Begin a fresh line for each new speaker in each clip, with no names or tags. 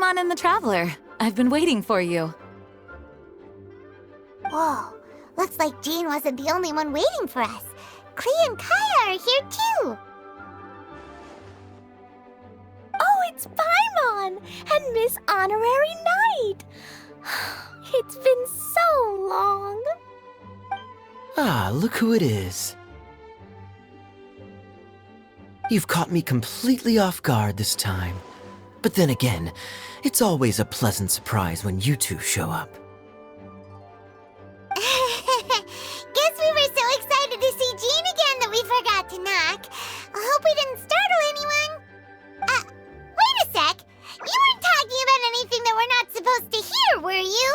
Paimon and the Traveler. I've been waiting for you.
Whoa, looks like Jean wasn't the only one waiting for us. Klee and Kaya are here too.
Oh, it's Paimon and Miss Honorary Knight. It's been so long.
Ah, look who it is. You've caught me completely off guard this time. But then again, it's always a pleasant surprise when you two show up.
Guess we were so excited to see Jean again that we forgot to knock. I hope we didn't startle anyone. Wait a sec. You weren't talking about anything that we're not supposed to hear, were you?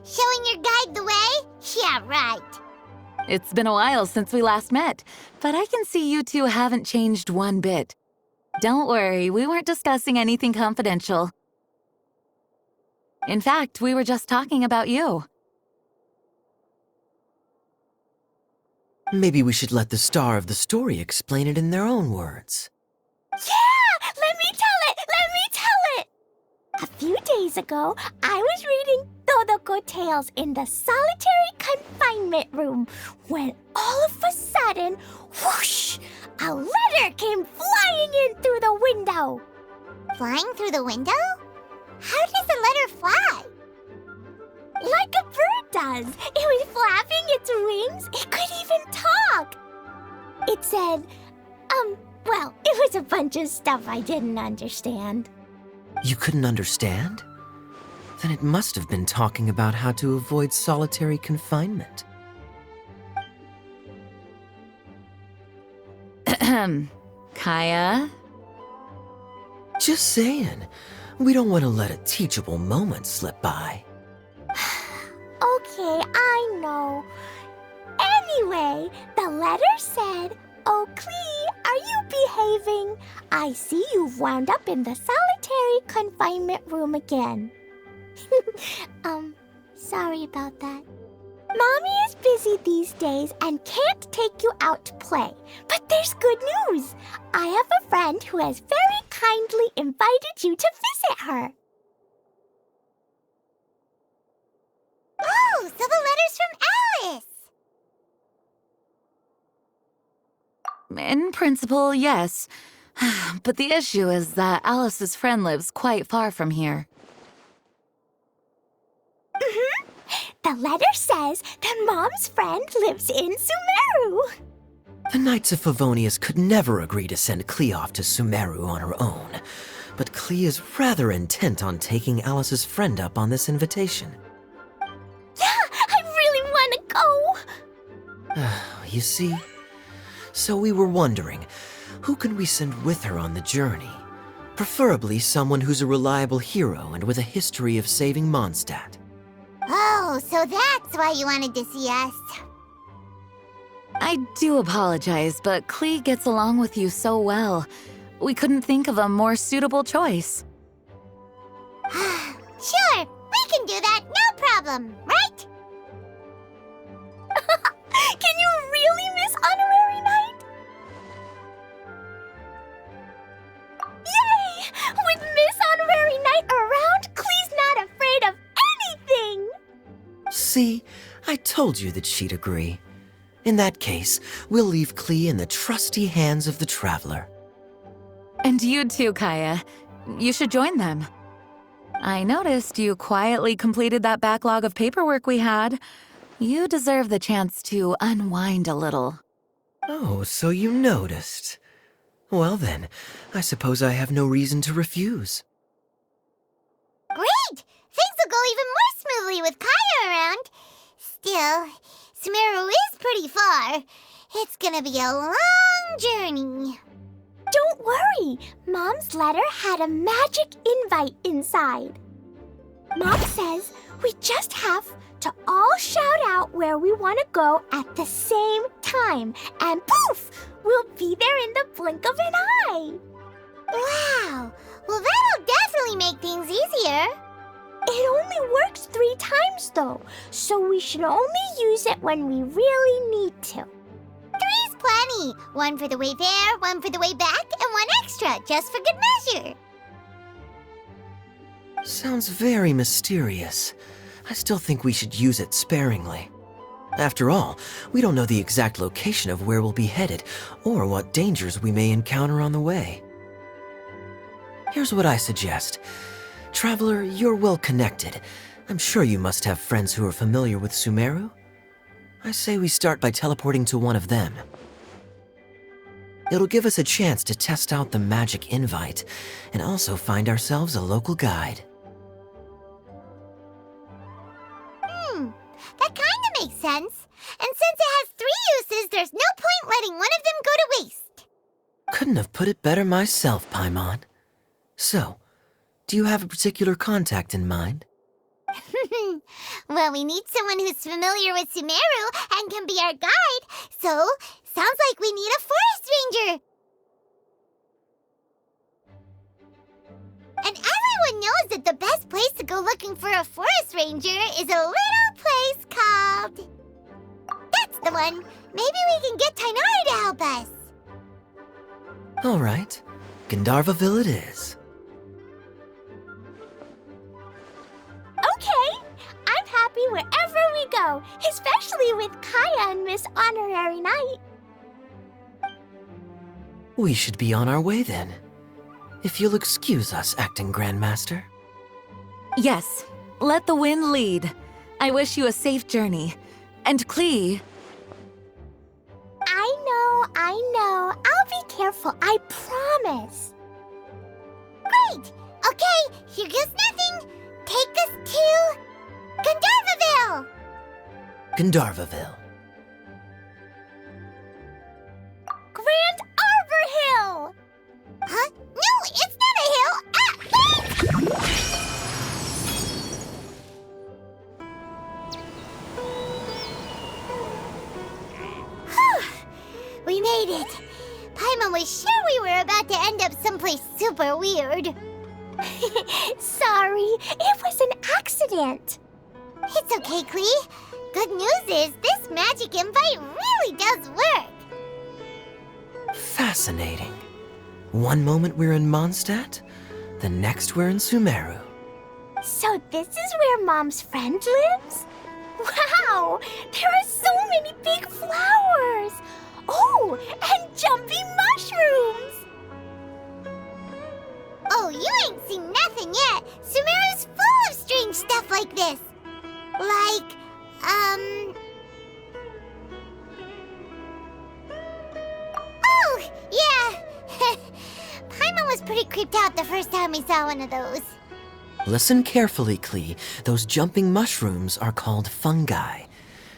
Showing your guide the way? Yeah, right.
It's been a while since we last met, but I can see you two haven't changed one bit. Don't worry, we weren't discussing anything confidential. In fact, we were just talking about you.
Maybe we should let the star of the story explain it in their own words.
Yeah! Let me tell it! Let me tell it! A few days ago, I was reading Todoko Tales in the solitary confinement room when all of a sudden, whoosh! A letter came flying in through the window.
Flying through the window? How does a letter fly?
Like a bird does. It was flapping its wings. It could even talk. It said, well, it was a bunch of stuff I didn't understand.
You couldn't understand? Then it must have been talking about how to avoid solitary confinement.
Kaya?
Just saying. We don't want to let a teachable moment slip by.
Okay, I know. Anyway, the letter said, "Oh, Klee, are you behaving? I see you've wound up in the solitary confinement room again." Sorry about that. Mommy is busy these days and can't take you out to play. But there's good news. I have a friend who has very kindly invited you to visit her.
Oh, so the letter's from Alice!
In principle, yes. But the issue is that Alice's friend lives quite far from here.
The letter says that Mom's friend lives in Sumeru.
The Knights of Favonius could never agree to send Klee off to Sumeru on her own. But Klee is rather intent on taking Alice's friend up on this invitation.
Yeah, I really want to go.
You see? So we were wondering, who can we send with her on the journey? Preferably someone who's a reliable hero and with a history of saving Mondstadt.
Oh, so that's why you wanted to see us.
I do apologize, but Klee gets along with you so well. We couldn't think of a more suitable choice.
Sure, we can do that, no problem, right?
Can you really, Miss Honorary Knight? Yay! With Miss Honorary Knight around, Klee's not afraid of anything!
See? I told you that she'd agree. In that case, we'll leave Klee in the trusty hands of the Traveler.
And you too, Kaya. You should join them. I noticed you quietly completed that backlog of paperwork we had. You deserve the chance to unwind a little.
Oh, so you noticed. Well then, I suppose I have no reason to refuse.
Great! Things will go even more smoothly with Kaya around. Still, Sumeru is pretty far. It's gonna be a long journey.
Don't worry, Mom's letter had a magic invite inside. Mom says we just have to all shout out where we want to go at the same time, and poof, we'll be there in the blink of an eye.
Wow, well that'll definitely make things easier.
It only works 3 times though, so we should only use it when we really need to.
3's plenty. money. One for the way there, one for the way back, and one extra, just for good measure.
Sounds very mysterious. I still think we should use it sparingly. After all, we don't know the exact location of where we'll be headed, or what dangers we may encounter on the way. Here's what I suggest. Traveler, you're well connected. I'm sure you must have friends who are familiar with Sumeru. I say we start by teleporting to one of them. It'll give us a chance to test out the magic invite, and also find ourselves a local guide.
That kinda makes sense. And since it has 3 uses, there's no point letting one of them go to waste.
Couldn't have put it better myself, Paimon. So, do you have a particular contact in mind?
Well, we need someone who's familiar with Sumeru and can be our guide, so sounds like we need a forest ranger. And everyone knows that the best place to go looking for a forest ranger is a little place called... That's the one! Maybe we can get Khaenri'ah to help us.
All right, Gandharva Ville it is.
Okay, I'm happy wherever we go, especially with Kaya and Miss Honorary Knight.
We should be on our way then. If you'll excuse us, Acting Grandmaster.
Yes, let the wind lead. I wish you a safe journey. And Klee...
I know. I'll be careful, I promise.
Great! Okay, here goes nothing. Take us to... Gandharva Ville!
Gandharva Ville.
Grand Arbor Hill!
Huh? No, it's not a hill! Ah! Whew! We made it! Paimon was sure we were about to end up someplace super weird.
Sorry, it was an accident.
It's okay, Klee. Good news is this magic invite really does work.
Fascinating. One moment we're in Mondstadt, the next we're in Sumeru.
So this is where Mom's friend lives? Wow, there are so many big flowers. Oh, and jumping mushrooms.
Oh, you ain't seen nothing yet. Sumeru's full of strange stuff like this. Like, Oh, yeah. Paimon was pretty creeped out the first time we saw one of those.
Listen carefully, Klee. Those jumping mushrooms are called fungi.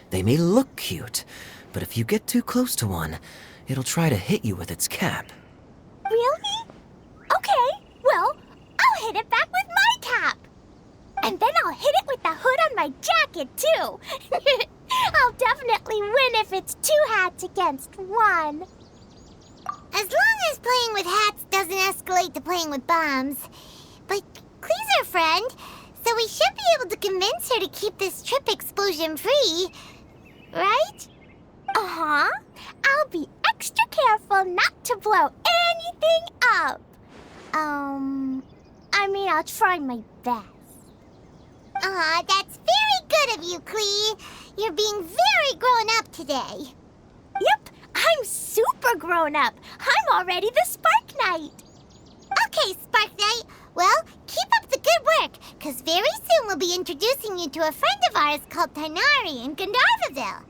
They may look cute, but if you get too close to one, it'll try to hit you with its cap.
Really? Okay, well, I'll hit it back with my cap. And then I'll hit it with the hood on my jacket, too. I'll definitely win if it's 2 hats against 1.
As long as playing with hats doesn't escalate to playing with bombs. But Klee's our friend, so we should be able to convince her to keep this trip explosion-free. Right?
Uh-huh. I'll be extra careful not to blow anything up. I'll try my best.
Aw, that's very good of you, Klee. You're being very grown up today.
Yep, I'm super grown up. I'm already the Spark Knight.
Okay, Spark Knight. Well, keep up the good work, because very soon we'll be introducing you to a friend of ours called Khaenri'ah in Gandharva Ville.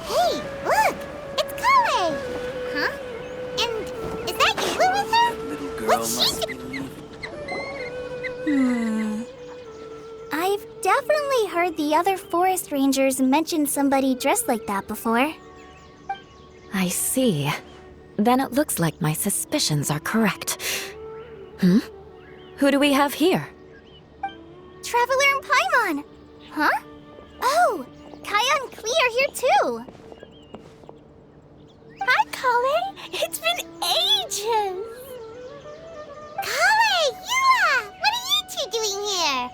Hey, look! It's Kale! Huh? And is that you with her?
Little girl
What's she
must
doing?
be...
I've definitely heard the other forest rangers mention somebody dressed like that before.
I see. Then it looks like my suspicions are correct. Who do we have here?
Traveler and Paimon! Huh?
Oh,
Kaya and Klee are here too.
Hi, Kale. It's been ages.
Kale, Yula, what are you two doing here?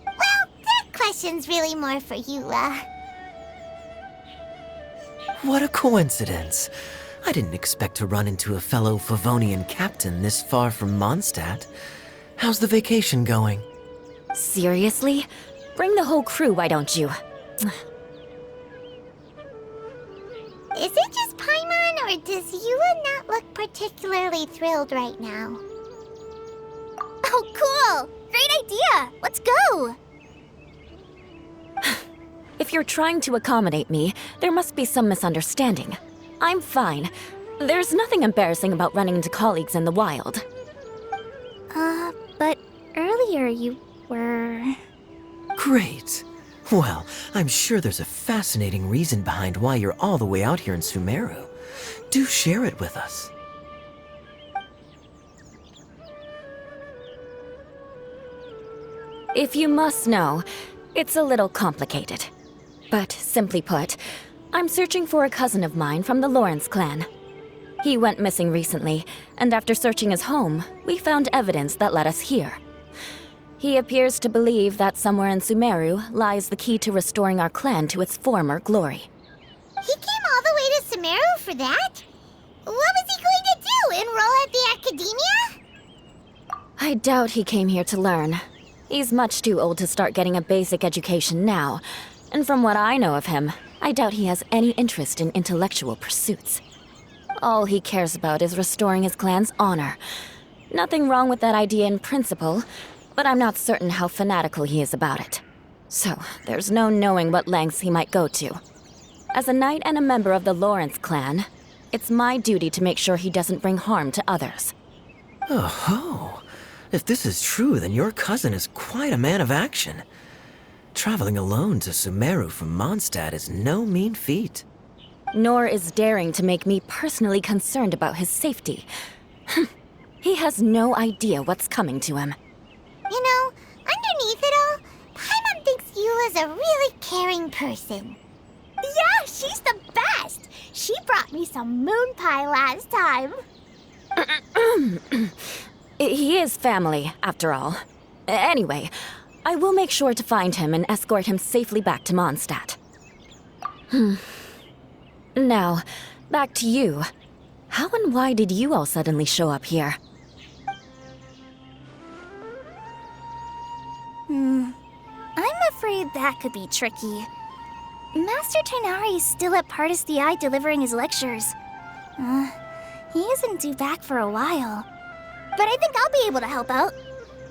Well, that question's really more for Yula.
What a coincidence. I didn't expect to run into a fellow Favonian captain this far from Mondstadt. How's the vacation going?
Seriously? Bring the whole crew, why don't you?
Is it just Paimon, or does Yula not look particularly thrilled right now?
Oh, cool! Great idea! Let's go!
If you're trying to accommodate me, there must be some misunderstanding. I'm fine. There's nothing embarrassing about running into colleagues in the wild.
But earlier you were...
Great. Well, I'm sure there's a fascinating reason behind why you're all the way out here in Sumeru. Do share it with us.
If you must know, it's a little complicated. But simply put, I'm searching for a cousin of mine from the Lawrence clan. He went missing recently, and after searching his home, we found evidence that led us here. He appears to believe that somewhere in Sumeru lies the key to restoring our clan to its former glory.
He came all the way to Sumeru for that? What was he going to do, enroll at the academia?
I doubt he came here to learn. He's much too old to start getting a basic education now, and from what I know of him, I doubt he has any interest in intellectual pursuits. All he cares about is restoring his clan's honor. Nothing wrong with that idea in principle, but I'm not certain how fanatical he is about it. So, there's no knowing what lengths he might go to. As a knight and a member of the Lawrence clan, it's my duty to make sure he doesn't bring harm to others.
Oh-ho! If this is true, then your cousin is quite a man of action. Traveling alone to Sumeru from Mondstadt is no mean feat.
Nor is daring to make me personally concerned about his safety. He has no idea what's coming to him.
You know, underneath it all, Paimon thinks Yula's a really caring person.
Yeah, she's the best. She brought me some moon pie last time.
He is family, after all. Anyway, I will make sure to find him and escort him safely back to Mondstadt. Now, back to you. How and why did you all suddenly show up here?
I'm afraid that could be tricky. Master Tighnari is still at Pardis the Eye delivering his lectures. He isn't due back for a while. But I think I'll be able to help out.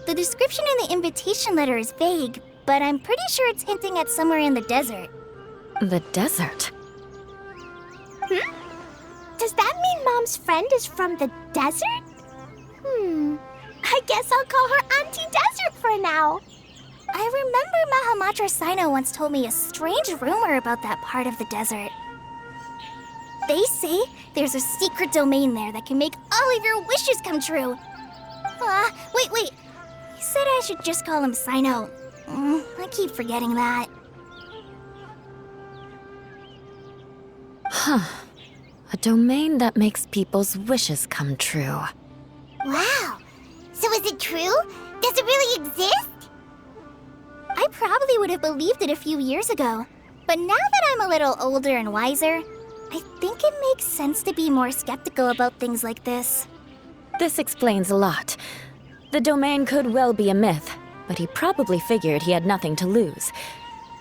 The description in the invitation letter is vague, but I'm pretty sure it's hinting at somewhere in the desert.
The desert?
Does that mean Mom's friend is from the desert? I guess I'll call her Auntie Desert for now.
I remember Mahamatra Sino once told me a strange rumor about that part of the desert. They say there's a secret domain there that can make all of your wishes come true. Wait. He said I should just call him Sino. I keep forgetting that.
A domain that makes people's wishes come true.
Wow. So is it true? Does it really exist?
I probably would have believed it a few years ago. But now that I'm a little older and wiser, I think it makes sense to be more skeptical about things like this.
This explains a lot. The domain could well be a myth, but he probably figured he had nothing to lose.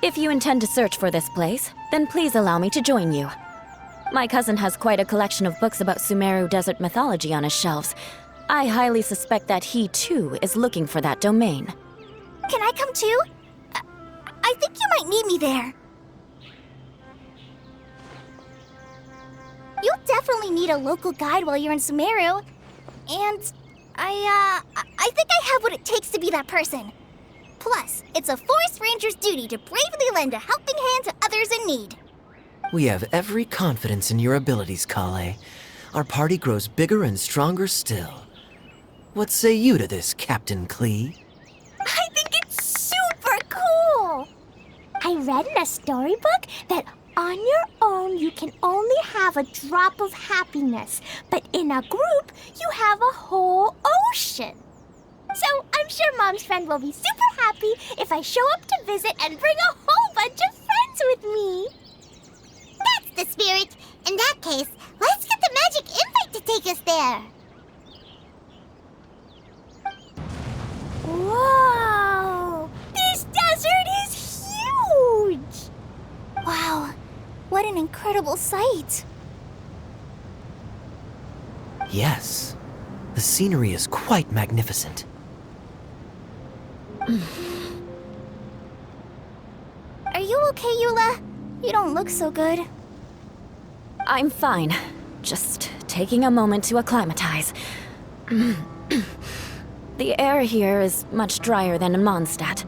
If you intend to search for this place, then please allow me to join you. My cousin has quite a collection of books about Sumeru desert mythology on his shelves. I highly suspect that he, too, is looking for that domain.
Can I come too? I think you might need me there. You'll definitely need a local guide while you're in Sumeru. And I think I have what it takes to be that person. Plus, it's a forest ranger's duty to bravely lend a helping hand to others in need.
We have every confidence in your abilities, Kale. Our party grows bigger and stronger still. What say you to this, Captain Klee?
I think it's super cool. I read in a storybook that on your own you can only have a drop of happiness, but in a group you have a whole ocean. So I'm sure Mom's friend will be super happy if I show up to visit and bring a whole bunch of friends with me.
That's the spirit. In that case, let's get the magic invite to take us there.
Whoa! This desert is huge! Wow, what an incredible sight.
Yes, the scenery is quite magnificent.
Are you okay, Eula? You don't look so good.
I'm fine. Just taking a moment to acclimatize. The air here is much drier than in Mondstadt.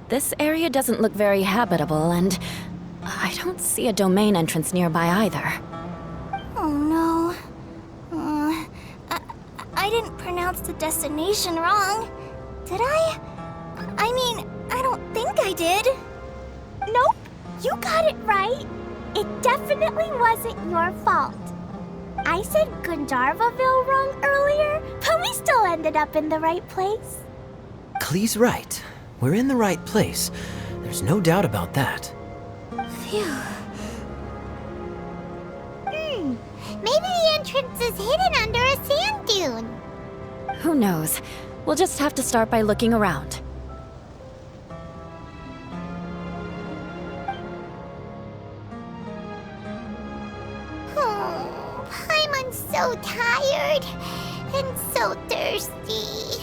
This area doesn't look very habitable, and I don't see a domain entrance nearby either.
Oh no. I didn't pronounce the destination wrong. Did I? I mean, I don't think I did.
Nope, you got it right. It definitely wasn't your fault. I said Gandharva Ville wrong earlier, but we still ended up in the right place.
Klee's right. We're in the right place. There's no doubt about that.
Phew.
Maybe the entrance is hidden under a sand dune.
Who knows? We'll just have to start by looking around.
Oh, Paimon's so tired and so thirsty.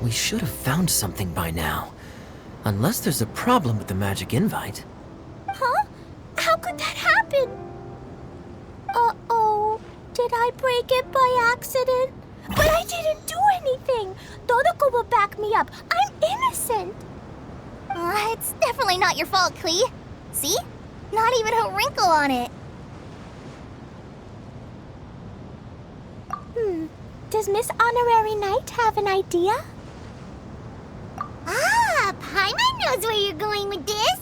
We should have found something by now. Unless there's a problem with the magic invite.
Huh? How could that happen? Uh-oh. Did I break it by accident? But I didn't do anything. Todoko will back me up. I'm innocent.
It's definitely not your fault, Klee. See? Not even a wrinkle on it.
Does Miss Honorary Knight have an idea?
Ah, Paimon knows where you're going with this.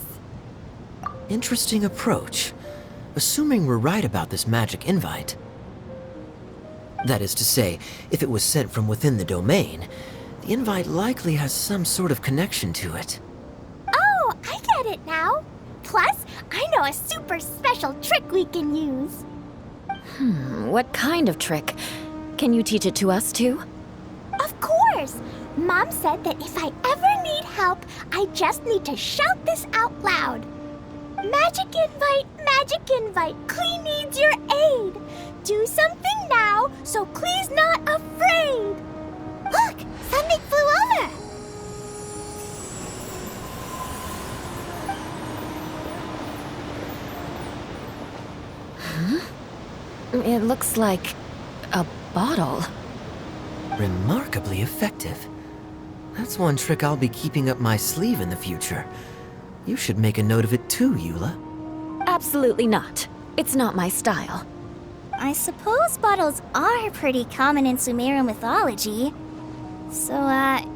Interesting approach. Assuming we're right about this magic invite. That is to say, if it was sent from within the domain, the invite likely has some sort of connection to it.
Oh, I get it now. Plus, I know a super special trick we can use.
What kind of trick? Can you teach it to us too?
Of course! Mom said that if I ever need help, I just need to shout this out loud. Magic invite, Klee needs your aid. Do something now so Klee's not afraid.
Look, something flew over.
It looks like a bottle.
Remarkably effective. That's one trick I'll be keeping up my sleeve in the future. You should make a note of it too, Eula.
Absolutely not. It's not my style.
I suppose bottles are pretty common in Sumeru mythology. So,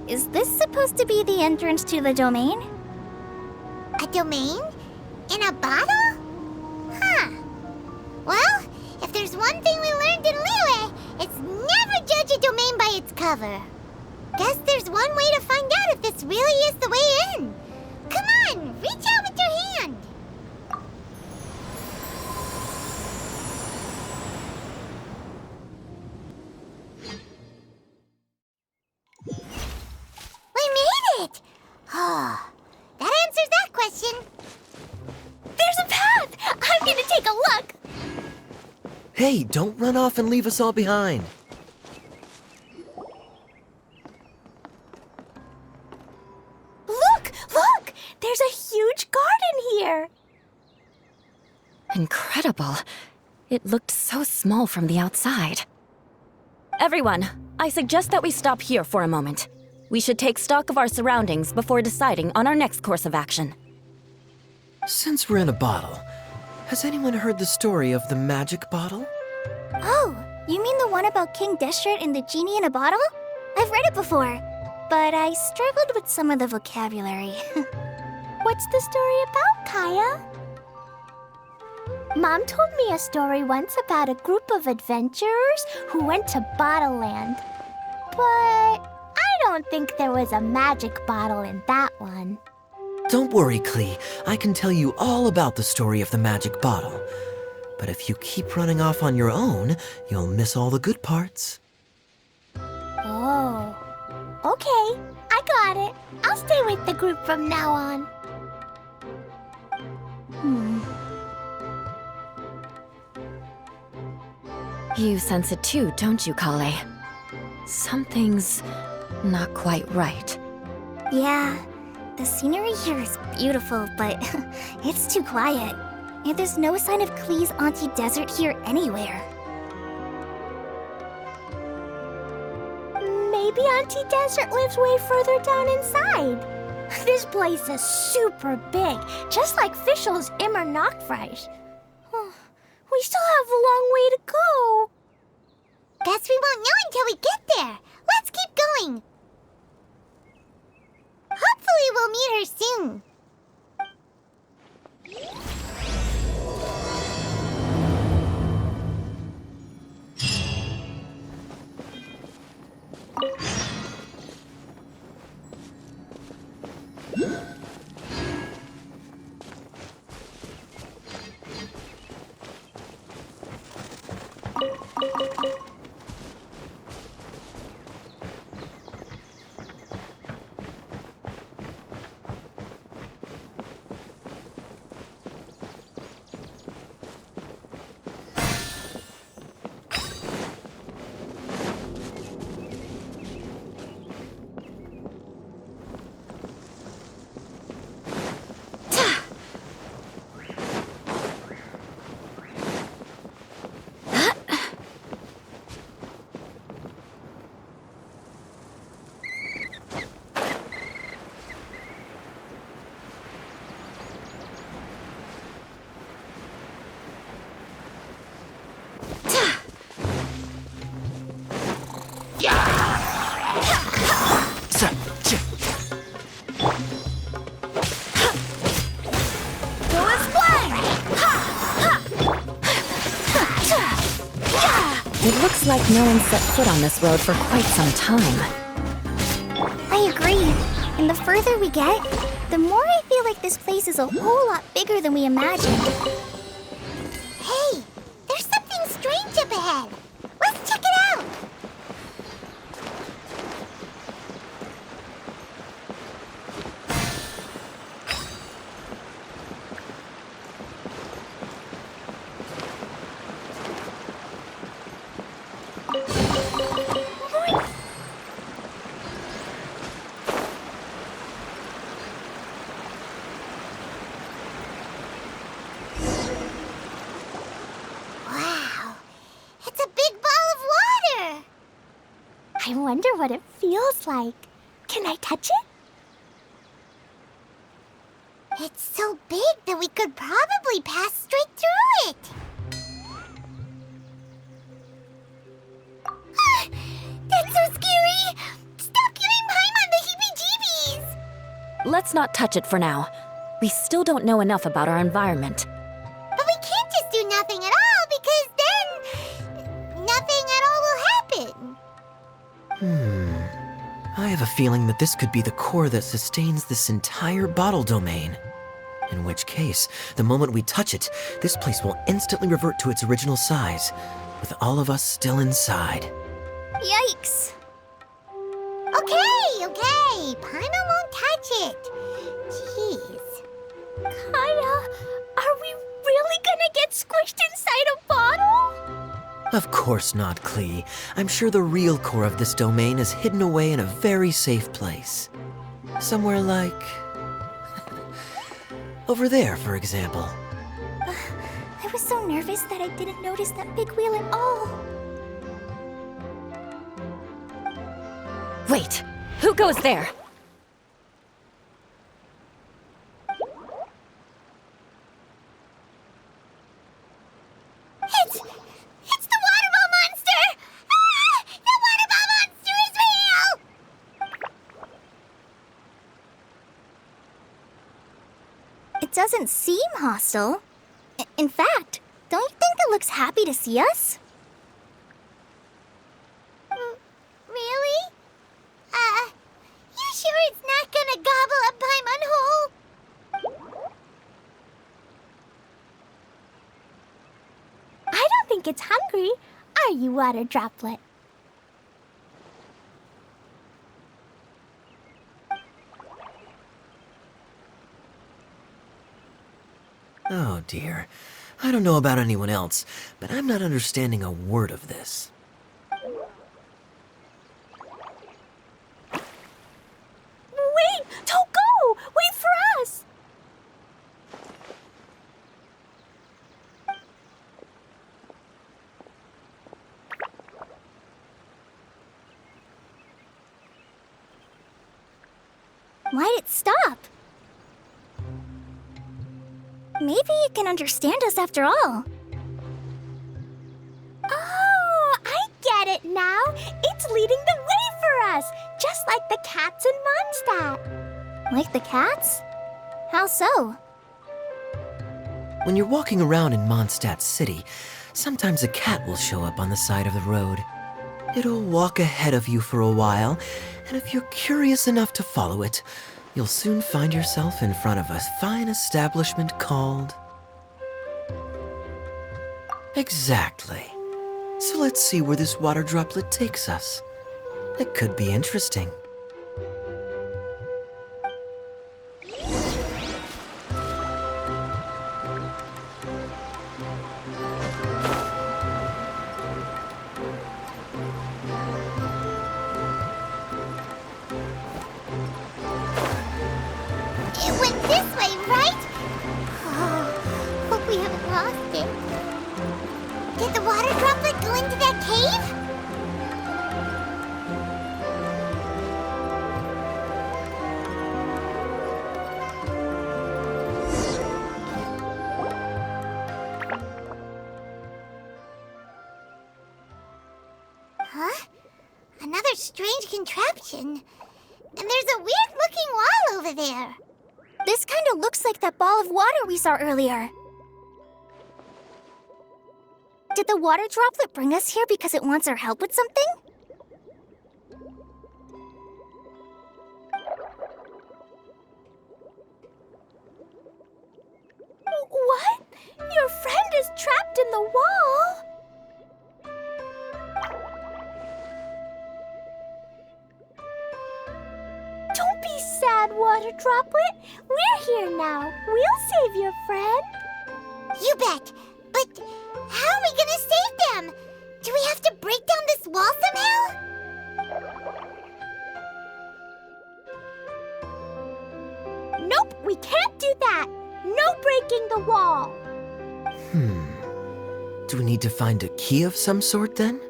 is this supposed to be the entrance to the domain?
A domain? In a bottle? Huh. Well, if there's one thing we learned in Liyue, it's never judge a domain by its cover. Guess there's one way to find out if this really is the way in. Come on, reach out with your hand. We made it! Oh, that answers that question.
There's a path! I'm gonna take a look.
Hey, don't run off and leave us all behind.
Look! There's a huge garden here.
Incredible. It looked so small from the outside. Everyone, I suggest that we stop here for a moment. We should take stock of our surroundings before deciding on our next course of action.
Since we're in a bottle, has anyone heard the story of the magic bottle?
Oh, you mean the one about King Deshret and the genie in a bottle? I've read it before. but I struggled with some of the vocabulary. What's the story about, Kaya? Mom told me a story once about a group of adventurers who went to Bottle Land. But I don't think there was a magic bottle in that one.
Don't worry, Klee. I can tell you all about the story of the magic bottle. But if you keep running off on your own, you'll miss all the good parts.
Oh. Okay, I got it. I'll stay with the group from now on.
You sense it too, don't you, Kale? Something's not quite right.
Yeah, the scenery here is beautiful, but it's too quiet. And there's no sign of Klee's Auntie Desert here anywhere. Maybe Auntie Desert lives way further down inside. This place is super big, just like Fischl's Immer Nachtreich. We still have a long way to go.
Guess we won't know until we get there. Let's keep going. Hopefully we'll meet her soon.
It looks like no one set foot on this road for quite some time.
I agree. And the further we get, the more I feel like this place is a whole lot bigger than we imagined.
Hey, there's something strange up ahead. Let's check it out.
I wonder what it feels like. Can I touch it?
It's so big that we could probably pass straight through it. That's so scary! Stop giving Paimon the heebie-jeebies!
Let's not touch it for now. We still don't know enough about our environment.
But we can't just do nothing at all, because then nothing at all will happen.
I have a feeling that this could be the core that sustains this entire bottle domain. In which case, the moment we touch it, this place will instantly revert to its original size, with all of us still inside.
Yikes.
Okay. Paimon won't touch it. Jeez.
Kaya, are we really gonna get squished inside a bottle?
Of course not, Klee. I'm sure the real core of this domain is hidden away in a very safe place. Somewhere like... over there, for example.
I was so nervous that I didn't notice that big wheel at all.
Wait, who goes there?
It's the water ball monster! Ah! The water ball monster is real!
doesn't seem hostile. In fact, don't you think it looks happy to see us?
Really? You sure it's not gonna gobble up Paimon whole?
I don't think it's hungry. Are you, Water Droplet?
Oh dear. I don't know about anyone else, but I'm not understanding a word of this.
Wait! Don't go! Wait for us!
Why'd it stop? Maybe it can understand us after all.
Oh, I get it now. It's leading the way for us, just like the cats in Mondstadt.
Like the cats? How so?
When you're walking around in Mondstadt City, sometimes a cat will show up on the side of the road. It'll walk ahead of you for a while, and if you're curious enough to follow it, you'll soon find yourself in front of a fine establishment called... Exactly. So let's see where this water droplet takes us. It could be interesting.
It went this way, right? Oh, hope we haven't lost it. Did the water droplet go into that cave? Huh? Another strange contraption. And there's a weird-looking wall over there.
This kind of looks like that ball of water we saw earlier. Did the water droplet bring us here because it wants our help with something?
What? Your friend is trapped in the wall? Don't be sad, Water Droplet. We're here now. We'll save your friend.
You bet. But how are we gonna save them? Do we have to break down this wall somehow?
Nope, we can't do that. No breaking the wall.
Do we need to find a key of some sort then?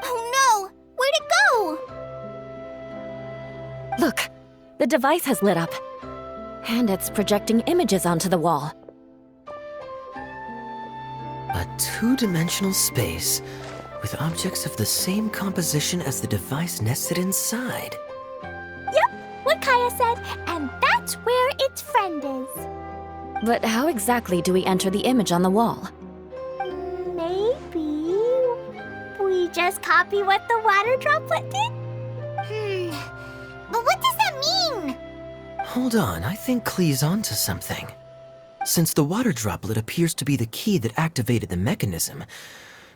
Oh no! Where'd it go?
Look, the device has lit up. And it's projecting images onto the wall.
A two-dimensional space with objects of the same composition as the device nested inside.
Yep, what Kaya said, and that's where its friend is.
But how exactly do we enter the image on the wall?
Maybe we just copy what the water droplet did?
But what does that mean?
Hold on, I think Klee's onto something. Since the water droplet appears to be the key that activated the mechanism,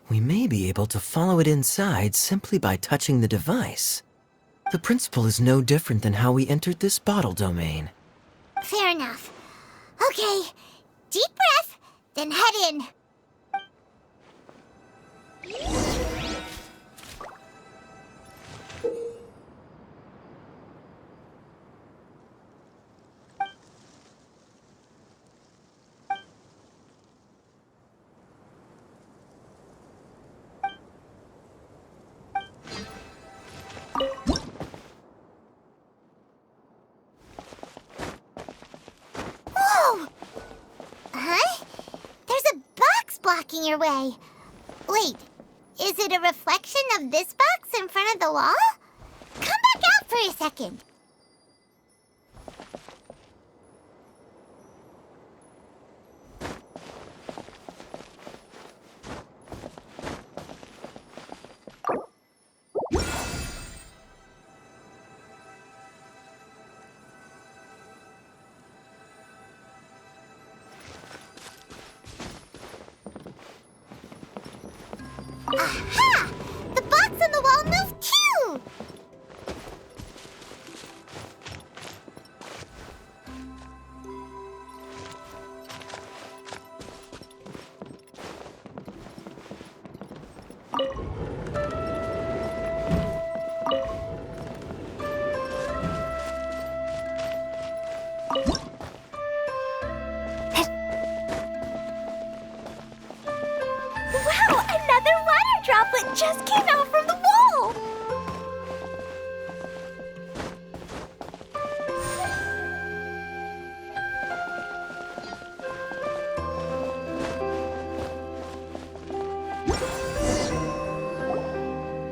we may be able to follow it inside simply by touching the device. The principle is no different than how we entered this bottle domain.
Fair enough. Okay, deep breath, then head in. Whoa! Huh? There's a box blocking your way. Wait, is it a reflection of this box in front of the wall? Come back out for a second. Aha! The box on the wall moved too!
Wow, another water droplet just came out from the wall!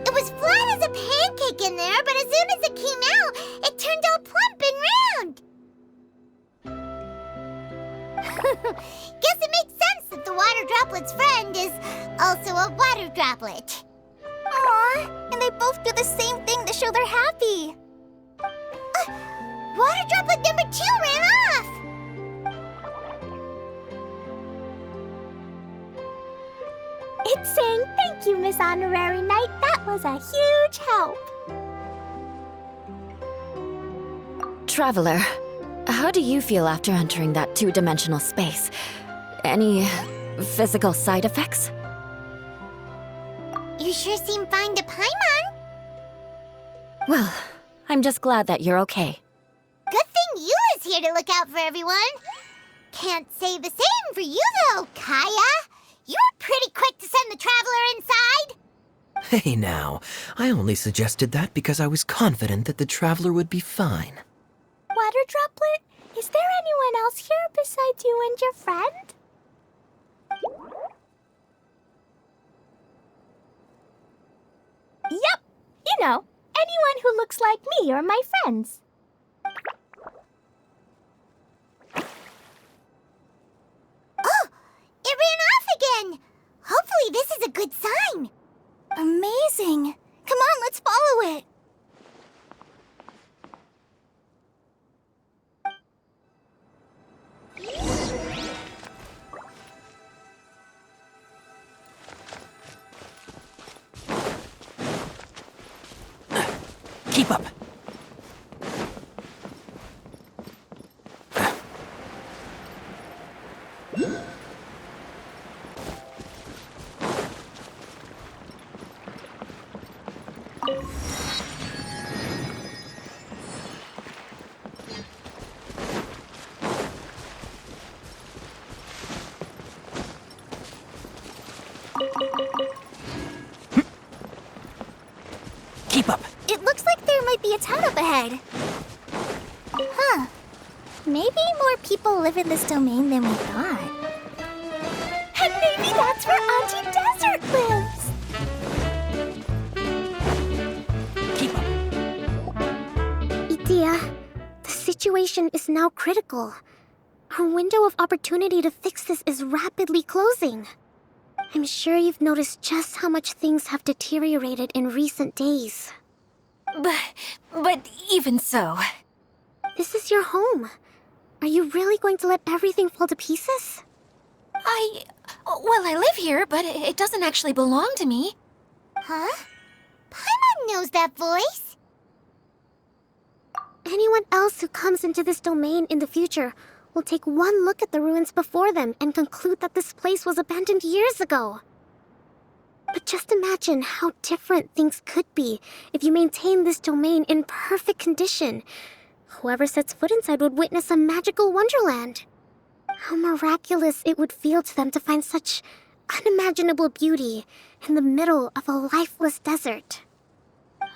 It was flat as a pancake in there, but as soon as it came out, it turned all plump and round. Guess it makes sense that the water droplet's friend is also a water droplet.
Aw, and they both do the same thing to show they're happy.
Water droplet number 2 ran off!
It's saying thank you, Miss Honorary Knight. That was a huge help.
Traveler, how do you feel after entering that two-dimensional space? Any physical side effects?
You sure seem fine to Paimon.
Well, I'm just glad that you're okay.
Good thing Yule's here to look out for everyone. Can't say the same for you though, Kaya. You were pretty quick to send the traveler inside.
Hey now, I only suggested that because I was confident that the traveler would be fine.
Water Droplet, is there anyone else here besides you and your friend? Yep, you know, anyone who looks like me or my friends.
Oh, it ran off again. Hopefully this is a good sign.
Amazing. Come on, let's follow it.
Keep up! Keep up!
It looks like there might be a town up ahead. Huh. Maybe more people live in this domain than we thought.
And maybe that's where Auntie Desert lives.
Keep up!
Itia, the situation is now critical. Our window of opportunity to fix this is rapidly closing. I'm sure you've noticed just how much things have deteriorated in recent days.
But even so...
This is your home. Are you really going to let everything fall to pieces?
Well, I live here, but it doesn't actually belong to me.
Huh? Paimon knows that voice.
Anyone else who comes into this domain in the future will take one look at the ruins before them and conclude that this place was abandoned years ago. But just imagine how different things could be if you maintain this domain in perfect condition. Whoever sets foot inside would witness a magical wonderland. How miraculous it would feel to them to find such unimaginable beauty in the middle of a lifeless desert.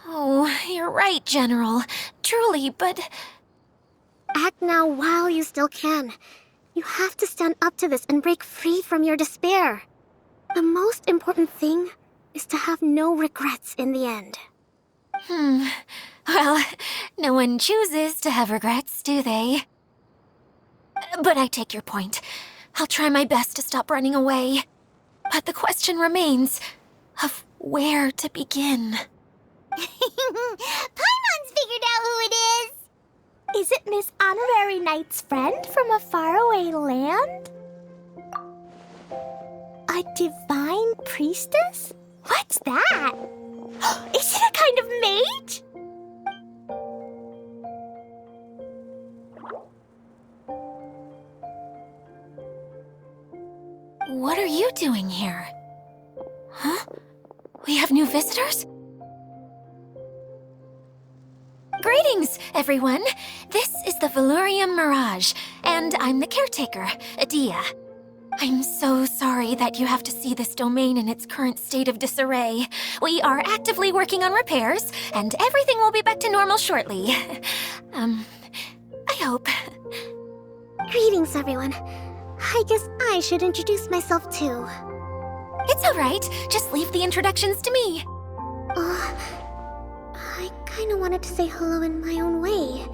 Oh, you're right, General. Truly, but...
Act now while you still can. You have to stand up to this and break free from your despair. The most important thing is to have no regrets in the end.
Well, no one chooses to have regrets, do they? But I take your point. I'll try my best to stop running away. But the question remains of where to begin.
Paimon's figured out who it is!
Is it Miss Honorary Knight's friend from a faraway land? A divine priestess? What's that? Is it a kind of mage?
What are you doing here? Huh? We have new visitors? Greetings, everyone! This is the Valurium Mirage, and I'm the caretaker, Adia. I'm so sorry that you have to see this domain in its current state of disarray. We are actively working on repairs, and everything will be back to normal shortly. I hope.
Greetings, everyone. I guess I should introduce myself too.
It's all right. Just leave the introductions to me.
I kinda wanted to say hello in my own way.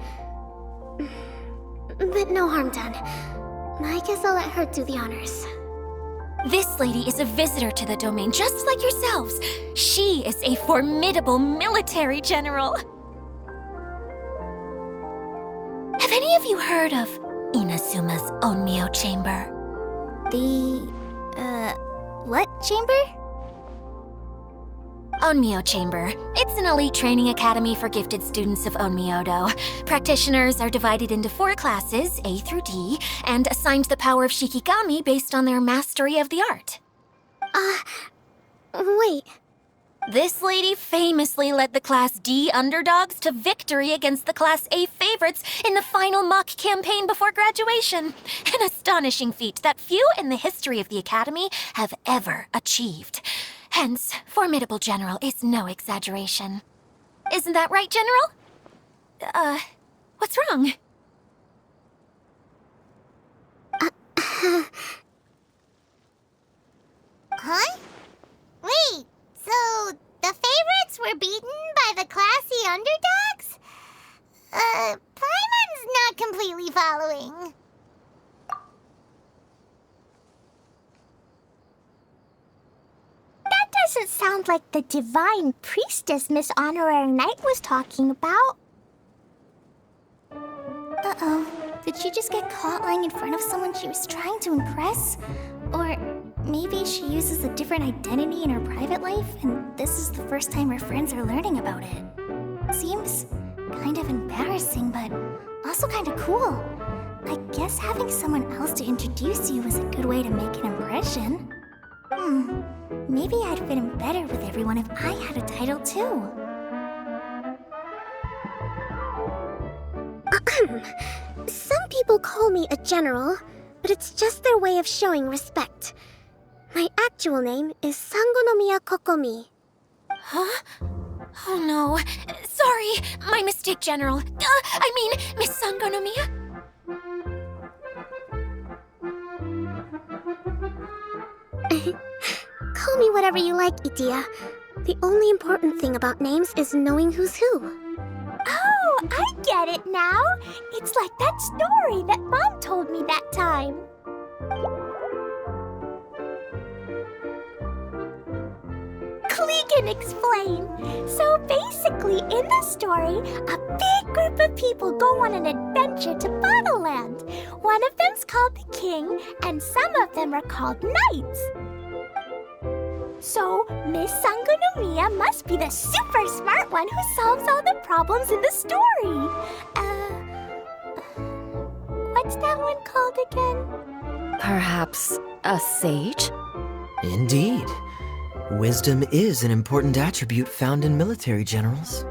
But no harm done. I guess I'll let her do the honors.
This lady is a visitor to the domain, just like yourselves. She is a formidable military general. Have any of you heard of Inazuma's Onmyo Chamber?
What chamber?
Onmyo Chamber. It's an elite training academy for gifted students of Onmyodo. Practitioners are divided into 4 classes, A through D, and assigned the power of Shikigami based on their mastery of the art.
Wait.
This lady famously led the Class D underdogs to victory against the Class A favorites in the final mock campaign before graduation. An astonishing feat that few in the history of the Academy have ever achieved. Hence, formidable general is no exaggeration. Isn't that right, General? What's wrong?
Huh? Wait, so the favorites were beaten by the classy underdogs? Paimon's not completely following.
That doesn't sound like the divine priestess Miss Honorary Knight was talking about. Uh-oh. Did she just get caught lying in front of someone she was trying to impress? Or maybe she uses a different identity in her private life, and this is the first time her friends are learning about it. Seems kind of embarrassing, but also kind of cool. I guess having someone else to introduce you is a good way to make an impression. Maybe I'd fit in better with everyone if I had a title too.
Some people call me a general, but it's just their way of showing respect. My actual name is Sangonomiya Kokomi.
Huh? Oh no. Sorry, my mistake, General. Miss Sangonomiya?
Call me whatever you like, Itia. The only important thing about names is knowing who's who.
Oh, I get it now. It's like that story that Mom told me that time. Clegan explain. So basically, in the story, a big group of people go on an adventure to Bottleland. One of them's called the King, and some of them are called Knights. So, Miss Sangonomiya must be the super smart one who solves all the problems in the story. What's that one called again?
Perhaps a sage?
Indeed. Wisdom is an important attribute found in military generals.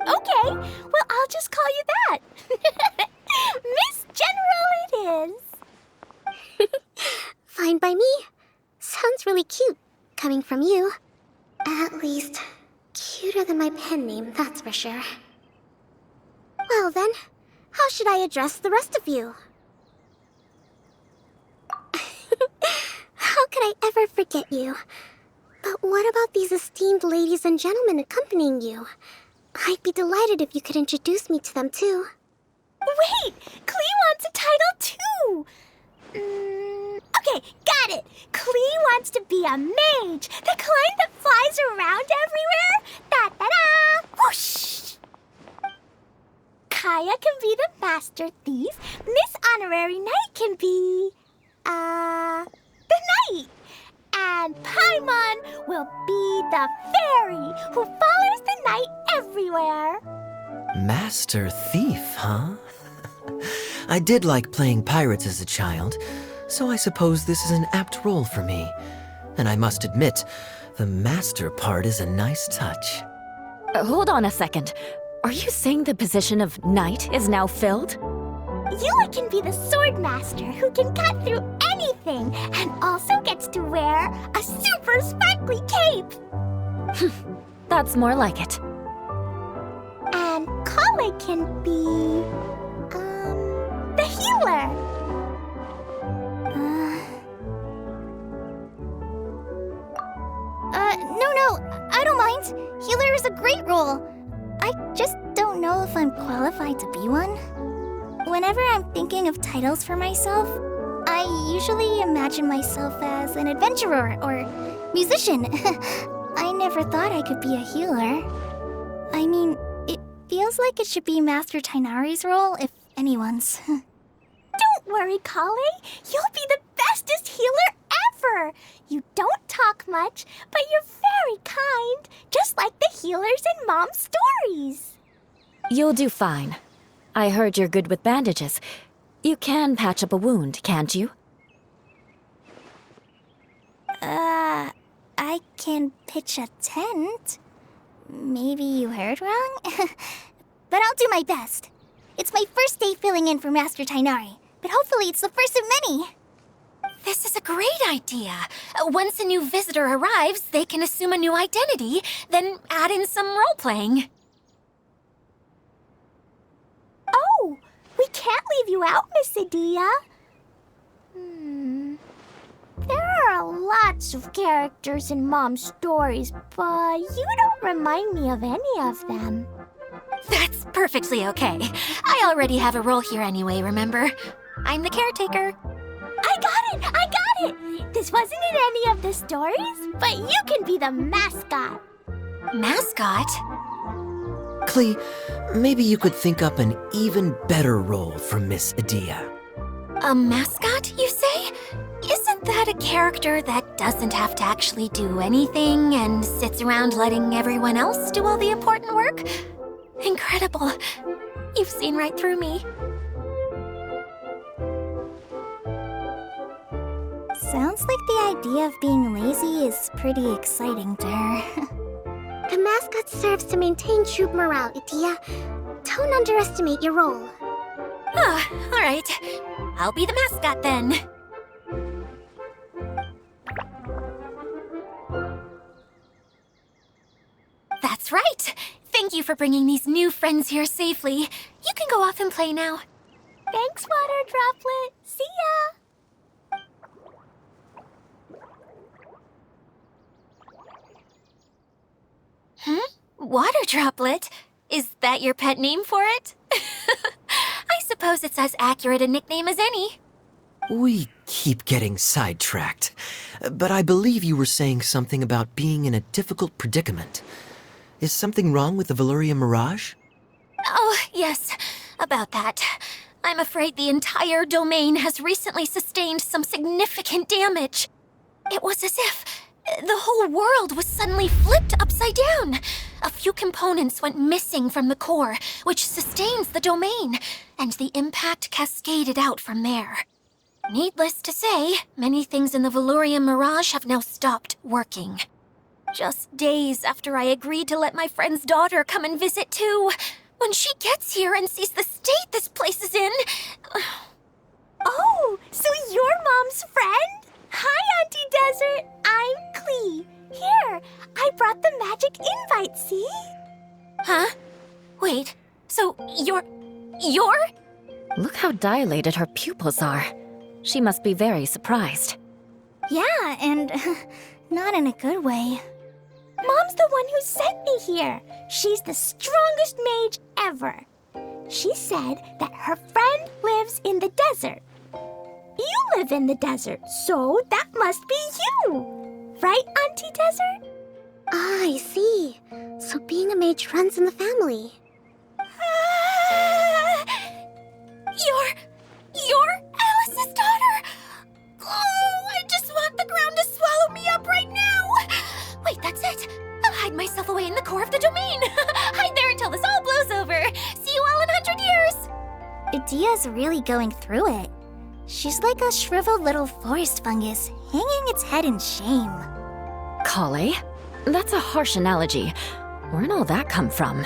Okay, well, I'll just call you that. Miss General it is.
Fine by me. Sounds really cute, coming from you. At least, cuter than my pen name, that's for sure. Well then, how should I address the rest of you? How could I ever forget you? But what about these esteemed ladies and gentlemen accompanying you? I'd be delighted if you could introduce me to them too.
Wait! Klee wants a title too! Okay, got it! Klee wants to be a mage! The kind that flies around everywhere! Da-da-da! Whoosh! Kaya can be the Master Thief. Miss Honorary Knight can be... the Knight! And Paimon will be the fairy who follows the knight everywhere.
Master Thief, huh? I did like playing pirates as a child, so I suppose this is an apt role for me. And I must admit, the master part is a nice touch.
Hold on a second. Are you saying the position of knight is now filled?
Yue can be the sword master who can cut through anything and also gets to wear a super sparkly cape.
That's more like it.
And Kale can be... the healer.
No, I don't mind. Healer is a great role. I just don't know if I'm qualified to be one. Whenever I'm thinking of titles for myself, I usually imagine myself as an adventurer or musician. I never thought I could be a healer. I mean, it feels like it should be Master Tighnari's role, if anyone's.
Don't worry, Kale. You'll be the bestest healer ever. You don't talk much, but you're very kind, just like the healers in Mom's stories.
You'll do fine. I heard you're good with bandages. You can patch up a wound, can't you?
I can pitch a tent. Maybe you heard wrong? But I'll do my best. It's my first day filling in for Master Tighnari, but hopefully it's the first of many.
This is a great idea. Once a new visitor arrives, they can assume a new identity, then add in some role-playing.
Oh, we can't leave you out, Miss Xeya. There are lots of characters in Mom's stories, but you don't remind me of any of them.
That's perfectly okay. I already have a role here anyway, remember? I'm the caretaker.
I got it! This wasn't in any of the stories, but you can be the mascot.
Mascot?
Klee, maybe you could think up an even better role for Miss Xeya.
A mascot, you say? Isn't that a character that doesn't have to actually do anything and sits around letting everyone else do all the important work? Incredible. You've seen right through me.
Sounds like the idea of being lazy is pretty exciting to her.
The mascot serves to maintain troop morale, Xeya. Don't underestimate your role.
Ah, all right. I'll be the mascot then. That's right. Thank you for bringing these new friends here safely. You can go off and play now.
Thanks, Water Droplet. See ya!
Water Droplet? Is that your pet name for it? I suppose it's as accurate a nickname as any.
We keep getting sidetracked, but I believe you were saying something about being in a difficult predicament. Is something wrong with the Valyria Mirage?
Oh, yes, about that. I'm afraid the entire domain has recently sustained some significant damage. It was as if the whole world was suddenly flipped upside down. A few components went missing from the core, which sustains the domain, and the impact cascaded out from there. Needless to say, many things in the Valyria Mirage have now stopped working. Just days after I agreed to let my friend's daughter come and visit too. When she gets here and sees the state this place is in...
Oh, so you're Mom's friend? Hi, Auntie Desert. I'm Klee. Here, I brought the magic invite, see?
Huh? Wait, so you're...
Look how dilated her pupils are. She must be very surprised.
Yeah, and not in a good way.
Mom's the one who sent me here. She's the strongest mage ever. She said that her friend lives in the desert. You live in the desert, so that must be you. Right, Auntie Desert?
Ah, I see. So being a mage runs in the family.
You're Alice's daughter! Oh, I just want the ground to swallow me up right now! Wait, that's it! I'll hide myself away in the core of the domain! Hide there until this all blows over! See you all in 100 years!
Idia's really going through it. She's like a shriveled little forest fungus, hanging its head in shame.
Kale? That's a harsh analogy. Where'd all that come from?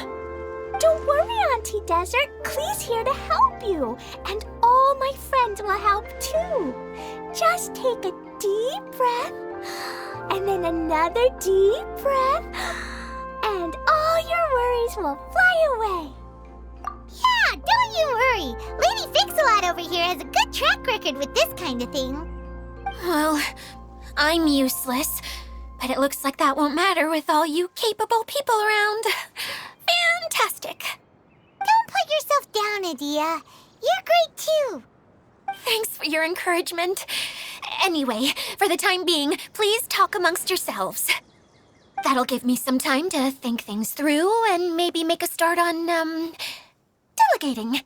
Don't worry, Auntie Desert. Klee's here to help you. And all my friends will help too. Just take a deep breath, and then another deep breath, and all your worries will fly away.
Yeah, don't you worry. Lady Fix-a-Lot over here has a good track record with this kind of thing.
Well, I'm useless, but it looks like that won't matter with all you capable people around. Fantastic.
Don't put yourself down, Idia. You're great too.
Thanks for your encouragement. Anyway, for the time being, please talk amongst yourselves. That'll give me some time to think things through and maybe make a start on, delegating.